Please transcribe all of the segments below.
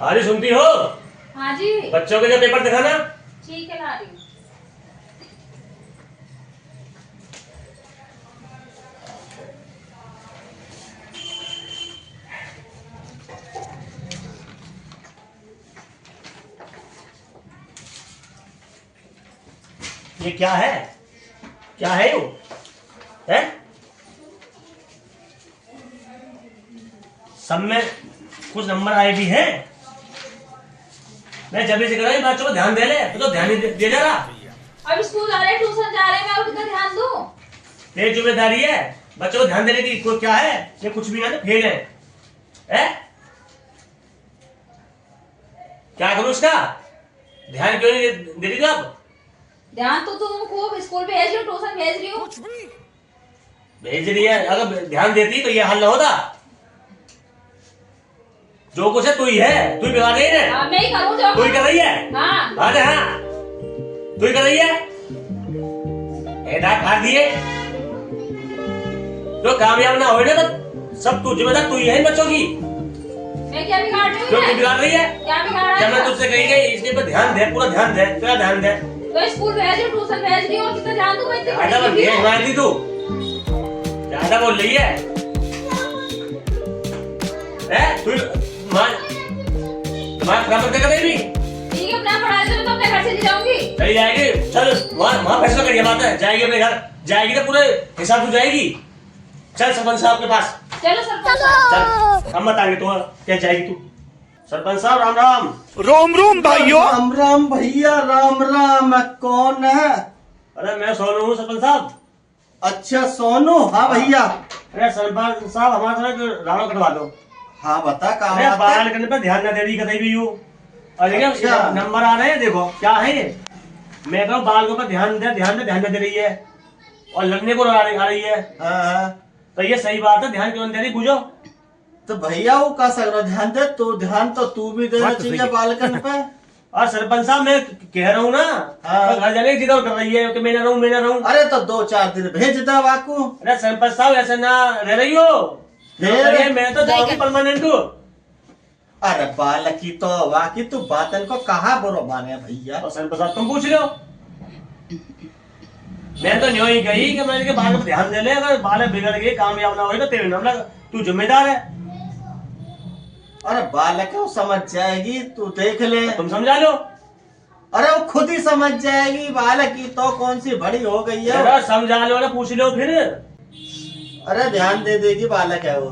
अरे सुनती हो? हाँ जी। बच्चों के जो पेपर दिखाना। ठीक है, ला रही हूँ। ये क्या है? क्या है वो? है? सब में कुछ नंबर आए भी हैं। मैं जब से करा बच्चों को ध्यान दे ले, तो ध्यान नहीं दे जा रहा। अब स्कूल जा रहे हैं, ट्यूशन जा रहे हैं, मैं और कितना ध्यान दूं? तेरी जिम्मेदारी है बच्चों को ध्यान देने की। कोई क्या है? ये कुछ भी ना तो फेल है। क्या करूं उसका? ध्यान क्यों नहीं दे रही? अब ध्यान तो तुम खूब स्कूल भेज रही हो, ट्यूशन भेज रही हो। भेज रही है, अगर ध्यान देती तो ये हाल ना होता। जो कुछ है तू ही है, तू ही बिगाड़ रही है। हाँ, मैं ही करूँ जो। तू ही कर रही है। हाँ। अरे हाँ, तू ही कर रही है। दांत फाड़ दिए तो कामयाब ना हो ना, तो सब तू जिम्मेदार तू ही है इन बच्चों की। मैं क्या बिगाड़ रही हूँ? जो तू बिगाड़ रही है। क्या बिगाड़ रही जब मैं हूँ? तुझसे कही गई इसके पर ध्यान दे, पूरा ध्यान दे, तेरा ध्यान दे। तो स्कूल भेज रही हूँ, ट्यूशन भेज रही हूँ, और कितना ध्यान दूं? मैं इतनी ज्यादा बड़ी बोल हूँ। रही तू, ज्यादा बोल रही है। तू बराबर कर देगी। ठीक है, अपना पढ़ाई से मैं तो अपने घर से जाऊंगी। चली जाएगी, चल वहाँ फैसला करिए। बात है, जाएगी अपने घर, जाएगी तो पूरे हिसाब से जाएगी। चल सरपंच साहब के पास। चलो सरपंच साहब। चल, हम बताएंगे तो क्या जाएगी तू। सरपंच साहब राम राम। रोम रोम भाइयों। राम राम भैया, राम राम। कौन है? अरे मैं सोनू हूँ सरपंच साहब। अच्छा सोनू। हाँ भैया। अरे सरपंच साहब हमारे साथ राणा कटवा दो। हाँ बता काम अरे बाल करने पर ध्यान न दे रही कहीं भी यूं। और देखिए अच्छा। नंबर आ रहे हैं, देखो क्या है ये। मैं कहूँ बाल के ऊपर ध्यान न दे रही है और लड़ने को आ रही है। हाँ। तो ये सही बात है, ध्यान क्यों नहीं दे रही? पूछो। तो भैया वो का सक ध्यान दे, तो ध्यान तो तू भी देना चाहिए बालकन पे। और सरपंच साहब मैं कह रहा हूँ ना, हाँ। तो घर जाने की जिद कर रही है कि मैं ना रहूँ। अरे तो 2-4 दिन भेज दे वाकू। अरे सरपंच साहब ऐसे ना रह रही हो। मैं तो जाऊंगी परमानेंट हूँ। अरे बालकी तो वाकी तू बातन को कहा बुरो माने भैया। और सरपंच साहब तुम पूछ लो। मैं तो न्यों ही गई कि मैं इनके बाल पर ध्यान दे ले, अगर बाल बिगड़ गए कामयाब ना हो तो तेरे नाम लगा, तू जिम्मेदार है। अरे बालक वो समझ जाएगी, तू देख ले। तुम समझा लो। अरे वो खुद ही समझ जाएगी। बालक की तो कौन सी बड़ी हो गई है। अरे समझा लो ना, पूछ लो फिर। अरे ध्यान दे देगी, बालक है वो।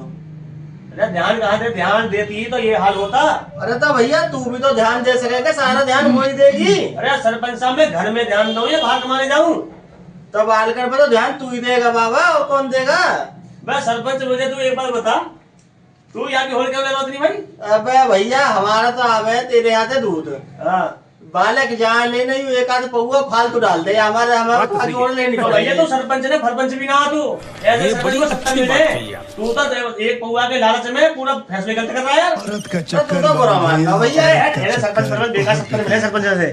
अरे ध्यान कहाँ दे, ध्यान देती तो ये हाल होता। अरे तो भैया तू भी तो ध्यान दे सकेगा, सारा ध्यान वो ही देगी। अरे सरपंच साहब मैं घर में ध्यान दूं या बाहर कमाने जाऊं? तो बालकर पे तो ध्यान तू ही देगा बाबा, और कौन देगा? मैं सरपंच, मुझे तू एक बार बता, तू यहाँ की होल क्या बात नहीं भाई? अबे भैया हमारा तो आवे तेरे यहाँ से दूध। हाँ बालक जहाँ ले नहीं, एक आध पौआ फालतू डाल दे, हमारे जोड़ लेनी तो भैया तू सरपंच ने फरपंच भी ना तू ऐसे सरपंच को सत्ता मिले। तू तो एक पौआ के लालच में पूरा फैसले गलत कर रहा है यार। तू तो बुरा मानना भैया। सरपंच बेकार सत्ता मिले सरपंच से।